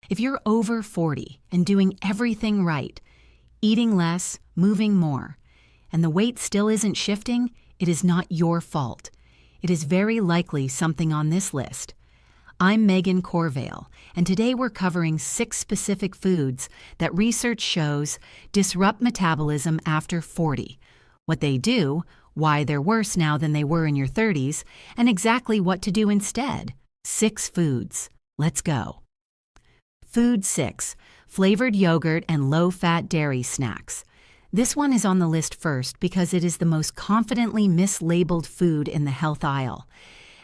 If you're over 40 and doing everything right, eating less, moving more, and the weight still isn't shifting, it is not your fault. It is very likely something on this list. I'm Megan Corvale, and today we're covering 6 specific foods that research shows disrupt metabolism after 40, what they do, why they're worse now than they were in your 30s, and exactly what to do instead. 6 foods. Let's go. Food 6. Flavored yogurt and low-fat dairy snacks. This one is on the list first because it is the most confidently mislabeled food in the health aisle,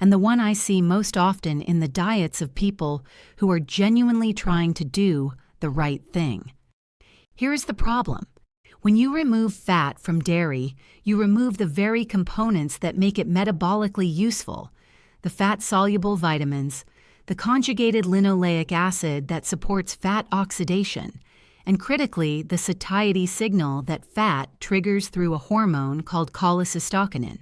and the one I see most often in the diets of people who are genuinely trying to do the right thing. Here is the problem. When you remove fat from dairy, you remove the very components that make it metabolically useful: the fat-soluble vitamins, the conjugated linoleic acid that supports fat oxidation, and critically, the satiety signal that fat triggers through a hormone called cholecystokinin.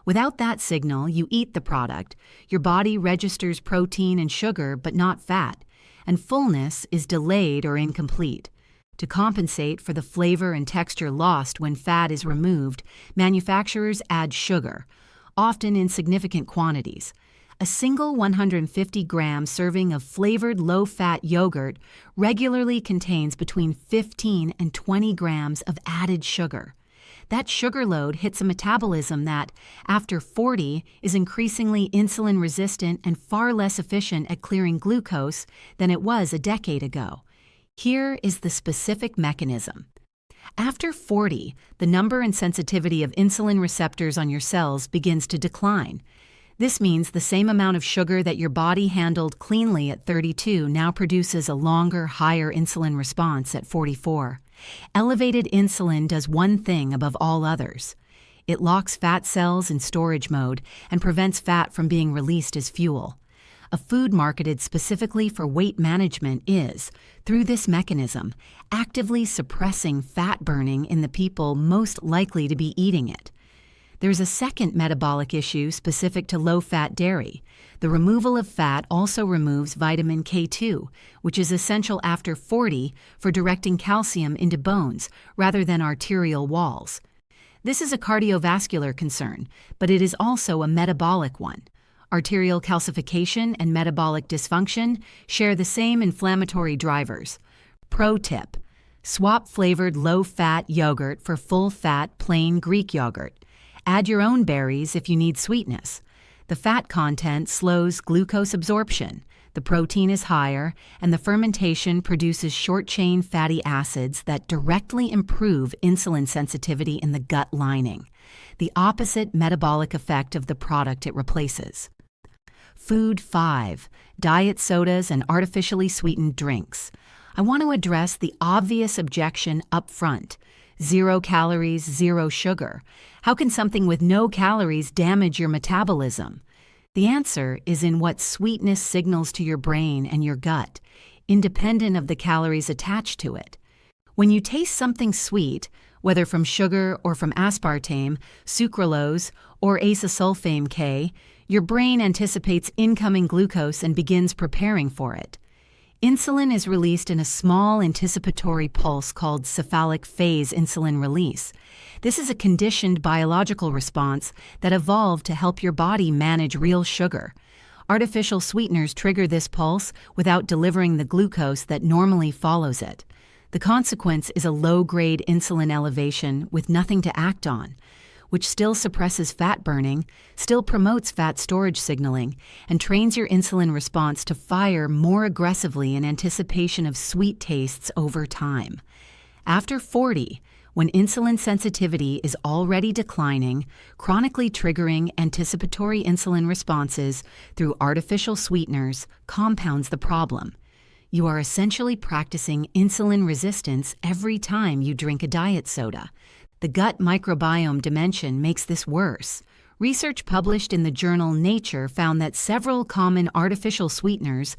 Without that signal, you eat the product, your body registers protein and sugar but not fat, and fullness is delayed or incomplete. To compensate for the flavor and texture lost when fat is removed, manufacturers add sugar, often in significant quantities. A single 150-gram serving of flavored low-fat yogurt regularly contains between 15 and 20 grams of added sugar. That sugar load hits a metabolism that, after 40, is increasingly insulin-resistant and far less efficient at clearing glucose than it was a decade ago. Here is the specific mechanism. After 40, the number and sensitivity of insulin receptors on your cells begins to decline. This means the same amount of sugar that your body handled cleanly at 32 now produces a longer, higher insulin response at 44. Elevated insulin does one thing above all others. It locks fat cells in storage mode and prevents fat from being released as fuel. A food marketed specifically for weight management is, through this mechanism, actively suppressing fat burning in the people most likely to be eating it. There's a second metabolic issue specific to low-fat dairy. The removal of fat also removes vitamin K2, which is essential after 40 for directing calcium into bones rather than arterial walls. This is a cardiovascular concern, but it is also a metabolic one. Arterial calcification and metabolic dysfunction share the same inflammatory drivers. Pro tip: swap flavored low-fat yogurt for full-fat plain Greek yogurt. Add your own berries if you need sweetness. The fat content slows glucose absorption, the protein is higher, and the fermentation produces short-chain fatty acids that directly improve insulin sensitivity in the gut lining, the opposite metabolic effect of the product it replaces. Food 5. Diet sodas and artificially sweetened drinks. I want to address the obvious objection up front. 0 calories, 0 sugar. How can something with no calories damage your metabolism? The answer is in what sweetness signals to your brain and your gut, independent of the calories attached to it. When you taste something sweet, whether from sugar or from aspartame, sucralose, or acesulfame K, your brain anticipates incoming glucose and begins preparing for it. Insulin is released in a small anticipatory pulse called cephalic phase insulin release. This is a conditioned biological response that evolved to help your body manage real sugar. Artificial sweeteners trigger this pulse without delivering the glucose that normally follows it. The consequence is a low-grade insulin elevation with nothing to act on, which still suppresses fat burning, still promotes fat storage signaling, and trains your insulin response to fire more aggressively in anticipation of sweet tastes over time. After 40, when insulin sensitivity is already declining, chronically triggering anticipatory insulin responses through artificial sweeteners compounds the problem. You are essentially practicing insulin resistance every time you drink a diet soda. The gut microbiome dimension makes this worse. Research published in the journal Nature found that several common artificial sweeteners,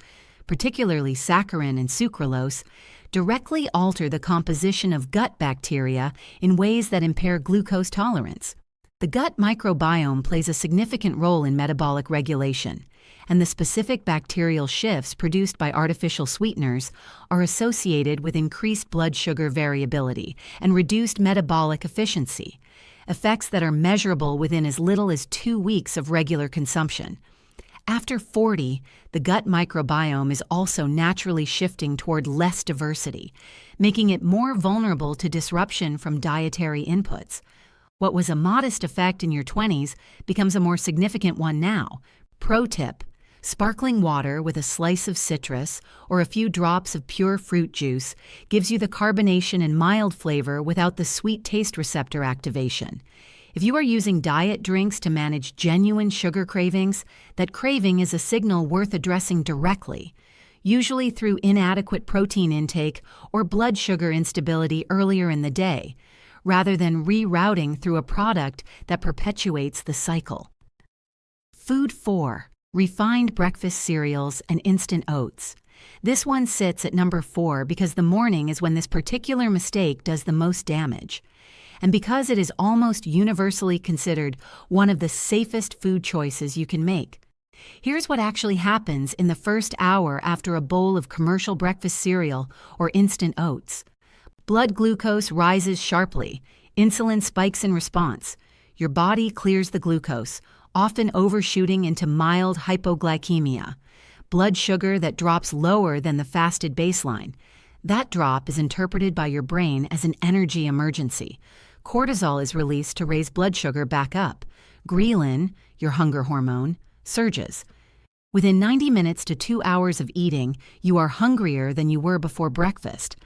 particularly saccharin and sucralose, directly alter the composition of gut bacteria in ways that impair glucose tolerance. The gut microbiome plays a significant role in metabolic regulation. and the specific bacterial shifts produced by artificial sweeteners are associated with increased blood sugar variability and reduced metabolic efficiency, effects that are measurable within as little as 2 weeks of regular consumption. After 40, the gut microbiome is also naturally shifting toward less diversity, making it more vulnerable to disruption from dietary inputs. What was a modest effect in your 20s becomes a more significant one now. Pro tip: sparkling water with a slice of citrus or a few drops of pure fruit juice gives you the carbonation and mild flavor without the sweet taste receptor activation. If you are using diet drinks to manage genuine sugar cravings, that craving is a signal worth addressing directly, usually through inadequate protein intake or blood sugar instability earlier in the day, rather than rerouting through a product that perpetuates the cycle. Food 4. Refined breakfast cereals and instant oats. This one sits at number 4 because the morning is when this particular mistake does the most damage, and because it is almost universally considered one of the safest food choices you can make. Here's what actually happens in the first hour after a bowl of commercial breakfast cereal or instant oats. Blood glucose rises sharply. Insulin spikes in response. Your body clears the glucose, often overshooting into mild hypoglycemia, blood sugar that drops lower than the fasted baseline. That drop is interpreted by your brain as an energy emergency. Cortisol is released to raise blood sugar back up. Ghrelin, your hunger hormone, surges. Within 90 minutes to 2 hours of eating, you are hungrier than you were before breakfast.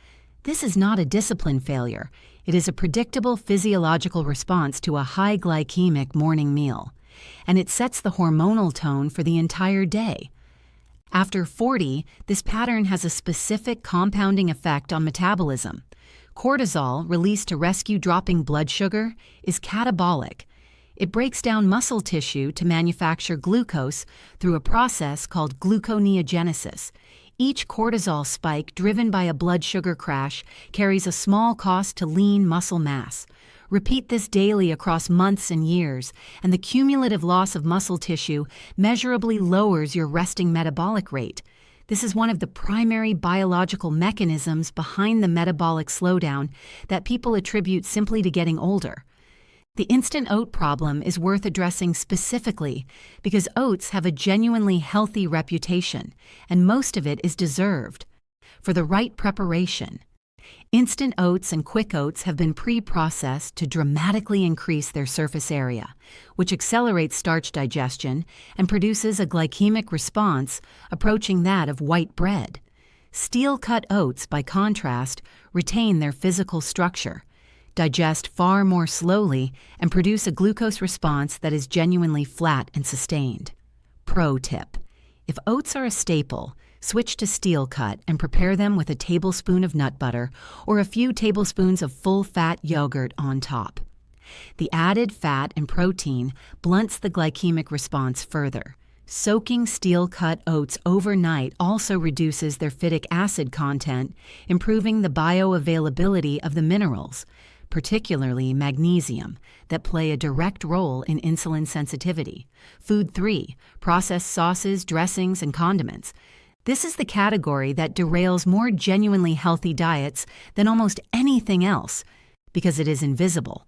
This is not a discipline failure. It is a predictable physiological response to a high glycemic morning meal, and it sets the hormonal tone for the entire day. After 40, this pattern has a specific compounding effect on metabolism. Cortisol, released to rescue dropping blood sugar, is catabolic. It breaks down muscle tissue to manufacture glucose through a process called gluconeogenesis. Each cortisol spike driven by a blood sugar crash carries a small cost to lean muscle mass. Repeat this daily across months and years, and the cumulative loss of muscle tissue measurably lowers your resting metabolic rate. This is one of the primary biological mechanisms behind the metabolic slowdown that people attribute simply to getting older. The instant oat problem is worth addressing specifically because oats have a genuinely healthy reputation, and most of it is deserved. For the right preparation, instant oats and quick oats have been pre-processed to dramatically increase their surface area, which accelerates starch digestion and produces a glycemic response approaching that of white bread. Steel-cut oats, by contrast, retain their physical structure, digest far more slowly, and produce a glucose response that is genuinely flat and sustained. Pro tip: if oats are a staple, switch to steel cut and prepare them with a tablespoon of nut butter or a few tablespoons of full-fat yogurt on top. The added fat and protein blunts the glycemic response further. Soaking steel-cut oats overnight also reduces their phytic acid content, improving the bioavailability of the minerals, particularly magnesium, that play a direct role in insulin sensitivity. Food 3. Processed sauces, dressings, and condiments. This is the category that derails more genuinely healthy diets than almost anything else because it is invisible.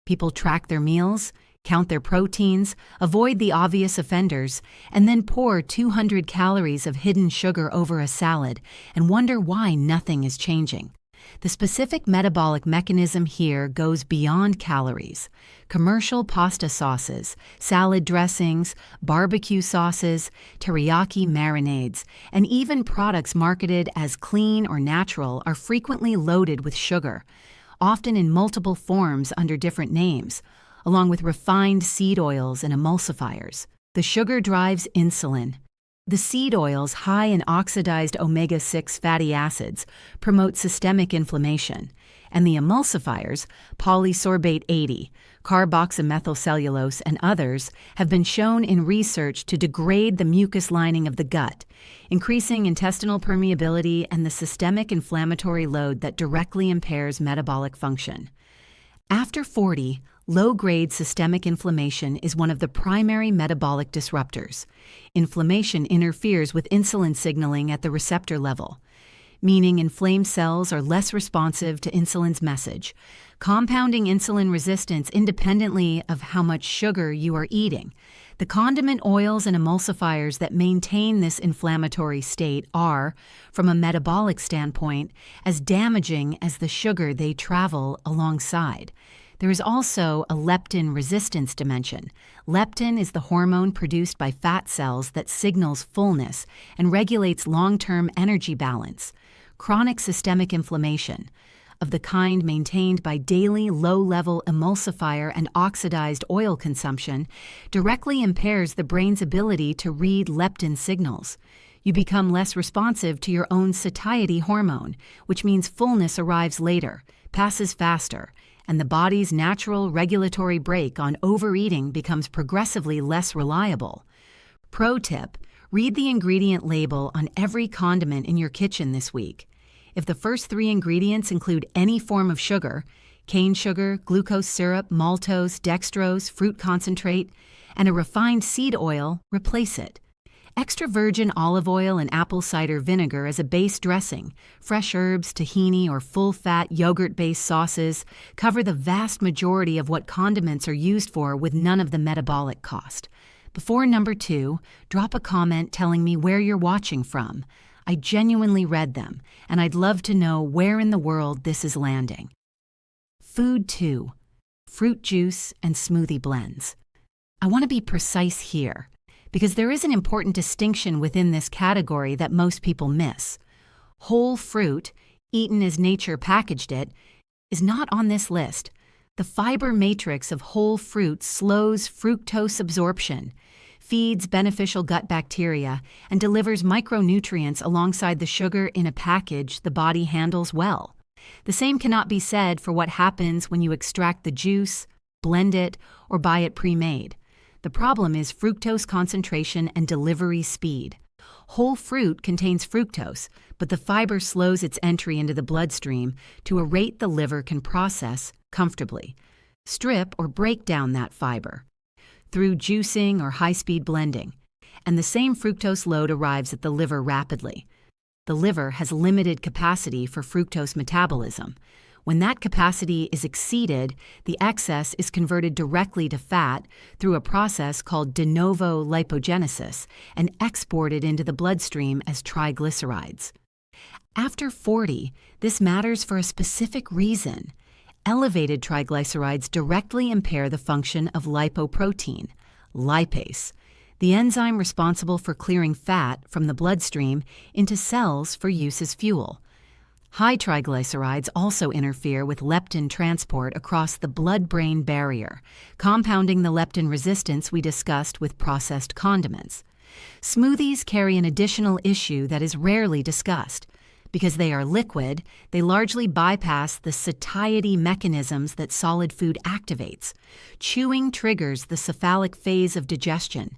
People track their meals, count their proteins, avoid the obvious offenders, and then pour 200 calories of hidden sugar over a salad and wonder why nothing is changing. The specific metabolic mechanism here goes beyond calories. Commercial pasta sauces, salad dressings, barbecue sauces, teriyaki marinades, and even products marketed as clean or natural are frequently loaded with sugar, often in multiple forms under different names, along with refined seed oils and emulsifiers. The sugar drives insulin. The seed oils, high in oxidized omega-6 fatty acids, promote systemic inflammation, and the emulsifiers, polysorbate 80, carboxymethylcellulose, and others, have been shown in research to degrade the mucus lining of the gut, increasing intestinal permeability and the systemic inflammatory load that directly impairs metabolic function. After 40, Low-grade systemic inflammation is one of the primary metabolic disruptors. Inflammation interferes with insulin signaling at the receptor level, meaning inflamed cells are less responsive to insulin's message, compounding insulin resistance independently of how much sugar you are eating. The condiment oils and emulsifiers that maintain this inflammatory state are, from a metabolic standpoint, as damaging as the sugar they travel alongside. There is also a leptin resistance dimension. Leptin is the hormone produced by fat cells that signals fullness and regulates long-term energy balance. Chronic systemic inflammation, of the kind maintained by daily low-level emulsifier and oxidized oil consumption, directly impairs the brain's ability to read leptin signals. You become less responsive to your own satiety hormone, which means fullness arrives later, passes faster, and the body's natural regulatory brake on overeating becomes progressively less reliable. Pro tip: read the ingredient label on every condiment in your kitchen this week. If the first 3 ingredients include any form of sugar, cane sugar, glucose syrup, maltose, dextrose, fruit concentrate, and a refined seed oil, replace it. Extra virgin olive oil and apple cider vinegar as a base dressing, fresh herbs, tahini, or full-fat yogurt-based sauces cover the vast majority of what condiments are used for with none of the metabolic cost. Before number 2, drop a comment telling me where you're watching from. I genuinely read them, and I'd love to know where in the world this is landing. Food 2. Fruit juice and smoothie blends. I want to be precise here, because there is an important distinction within this category that most people miss. Whole fruit, eaten as nature packaged it, is not on this list. The fiber matrix of whole fruit slows fructose absorption, feeds beneficial gut bacteria, and delivers micronutrients alongside the sugar in a package the body handles well. The same cannot be said for what happens when you extract the juice, blend it, or buy it pre-made. The problem is fructose concentration and delivery speed. Whole fruit contains fructose, but the fiber slows its entry into the bloodstream to a rate the liver can process comfortably. Strip or break down that fiber through juicing or high-speed blending, and the same fructose load arrives at the liver rapidly. The liver has limited capacity for fructose metabolism. When that capacity is exceeded, the excess is converted directly to fat through a process called de novo lipogenesis and exported into the bloodstream as triglycerides. After 40, this matters for a specific reason. Elevated triglycerides directly impair the function of lipoprotein, lipase, the enzyme responsible for clearing fat from the bloodstream into cells for use as fuel. High triglycerides also interfere with leptin transport across the blood-brain barrier, compounding the leptin resistance we discussed with processed condiments. Smoothies carry an additional issue that is rarely discussed. Because they are liquid, they largely bypass the satiety mechanisms that solid food activates. Chewing triggers the cephalic phase of digestion.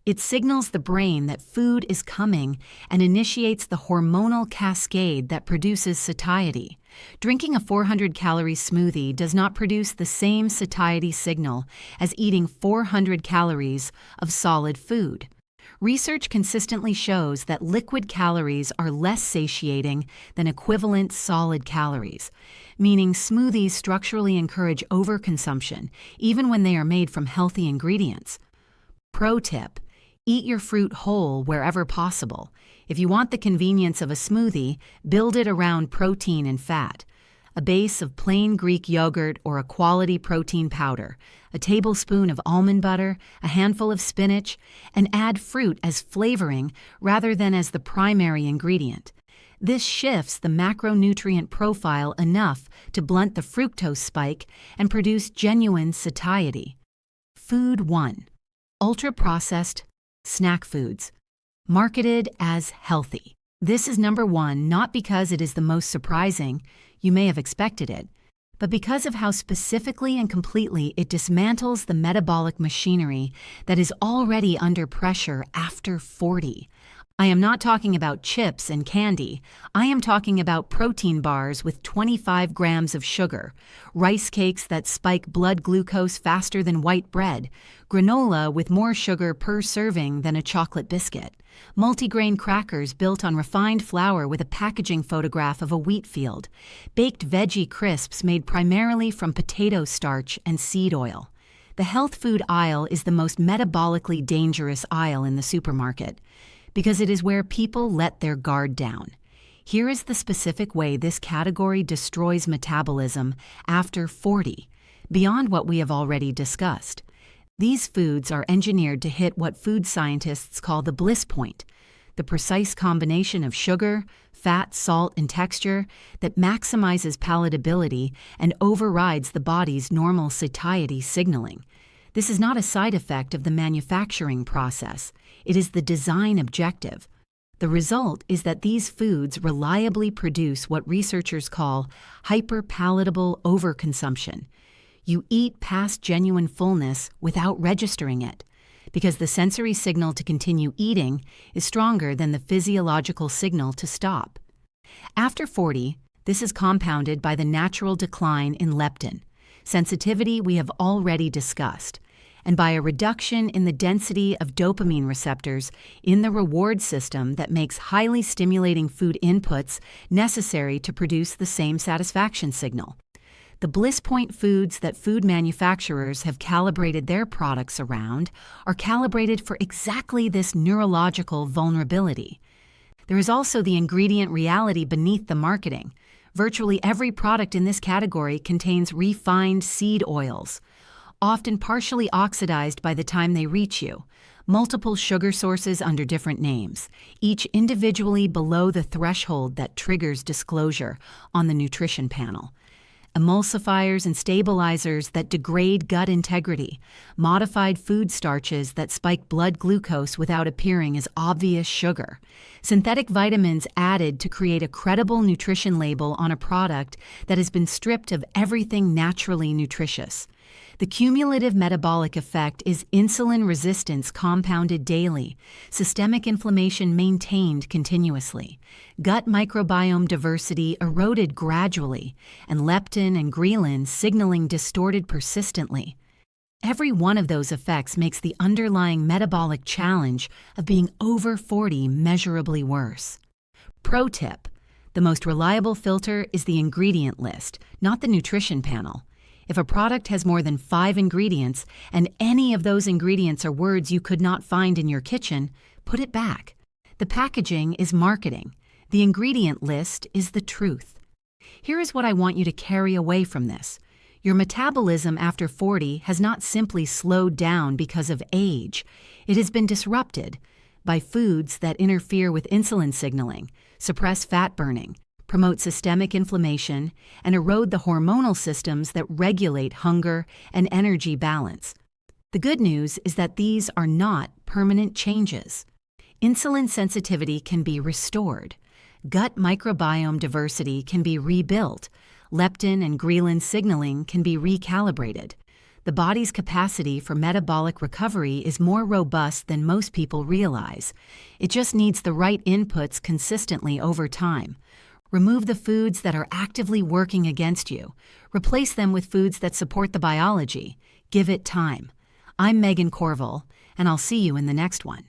It signals the brain that food is coming and initiates the hormonal cascade that produces satiety. Drinking a 400-calorie smoothie does not produce the same satiety signal as eating 400 calories of solid food. Research consistently shows that liquid calories are less satiating than equivalent solid calories, meaning smoothies structurally encourage overconsumption, even when they are made from healthy ingredients. Pro tip: eat your fruit whole wherever possible. If you want the convenience of a smoothie, build it around protein and fat. A base of plain Greek yogurt or a quality protein powder, a tablespoon of almond butter, a handful of spinach, and add fruit as flavoring rather than as the primary ingredient. This shifts the macronutrient profile enough to blunt the fructose spike and produce genuine satiety. Food 1. Ultra-processed snack foods, marketed as healthy. This is number 1 not because it is the most surprising, you may have expected it, but because of how specifically and completely it dismantles the metabolic machinery that is already under pressure after 40. I am not talking about chips and candy. I am talking about protein bars with 25 grams of sugar, rice cakes that spike blood glucose faster than white bread, granola with more sugar per serving than a chocolate biscuit, multigrain crackers built on refined flour with a packaging photograph of a wheat field, baked veggie crisps made primarily from potato starch and seed oil. The health food aisle is the most metabolically dangerous aisle in the supermarket, because it is where people let their guard down. Here is the specific way this category destroys metabolism after 40, beyond what we have already discussed. These foods are engineered to hit what food scientists call the bliss point, the precise combination of sugar, fat, salt, and texture that maximizes palatability and overrides the body's normal satiety signaling. This is not a side effect of the manufacturing process. It is the design objective. The result is that these foods reliably produce what researchers call hyperpalatable overconsumption. You eat past genuine fullness without registering it, because the sensory signal to continue eating is stronger than the physiological signal to stop. After 40, this is compounded by the natural decline in leptin, sensitivity we have already discussed, and by a reduction in the density of dopamine receptors in the reward system that makes highly stimulating food inputs necessary to produce the same satisfaction signal. The bliss point foods that food manufacturers have calibrated their products around are calibrated for exactly this neurological vulnerability. There is also the ingredient reality beneath the marketing. Virtually every product in this category contains refined seed oils, often partially oxidized by the time they reach you, multiple sugar sources under different names, each individually below the threshold that triggers disclosure on the nutrition panel, emulsifiers and stabilizers that degrade gut integrity, modified food starches that spike blood glucose without appearing as obvious sugar, synthetic vitamins added to create a credible nutrition label on a product that has been stripped of everything naturally nutritious. The cumulative metabolic effect is insulin resistance compounded daily, systemic inflammation maintained continuously, gut microbiome diversity eroded gradually, and leptin and ghrelin signaling distorted persistently. Every one of those effects makes the underlying metabolic challenge of being over 40 measurably worse. Pro tip: the most reliable filter is the ingredient list, not the nutrition panel. If a product has more than 5 ingredients, and any of those ingredients are words you could not find in your kitchen, put it back. The packaging is marketing. The ingredient list is the truth. Here is what I want you to carry away from this. Your metabolism after 40 has not simply slowed down because of age. It has been disrupted by foods that interfere with insulin signaling, suppress fat burning, promote systemic inflammation, and erode the hormonal systems that regulate hunger and energy balance. The good news is that these are not permanent changes. Insulin sensitivity can be restored. Gut microbiome diversity can be rebuilt. Leptin and ghrelin signaling can be recalibrated. The body's capacity for metabolic recovery is more robust than most people realize. It just needs the right inputs consistently over time. Remove the foods that are actively working against you. Replace them with foods that support the biology. Give it time. I'm Megan Corvale, and I'll see you in the next one.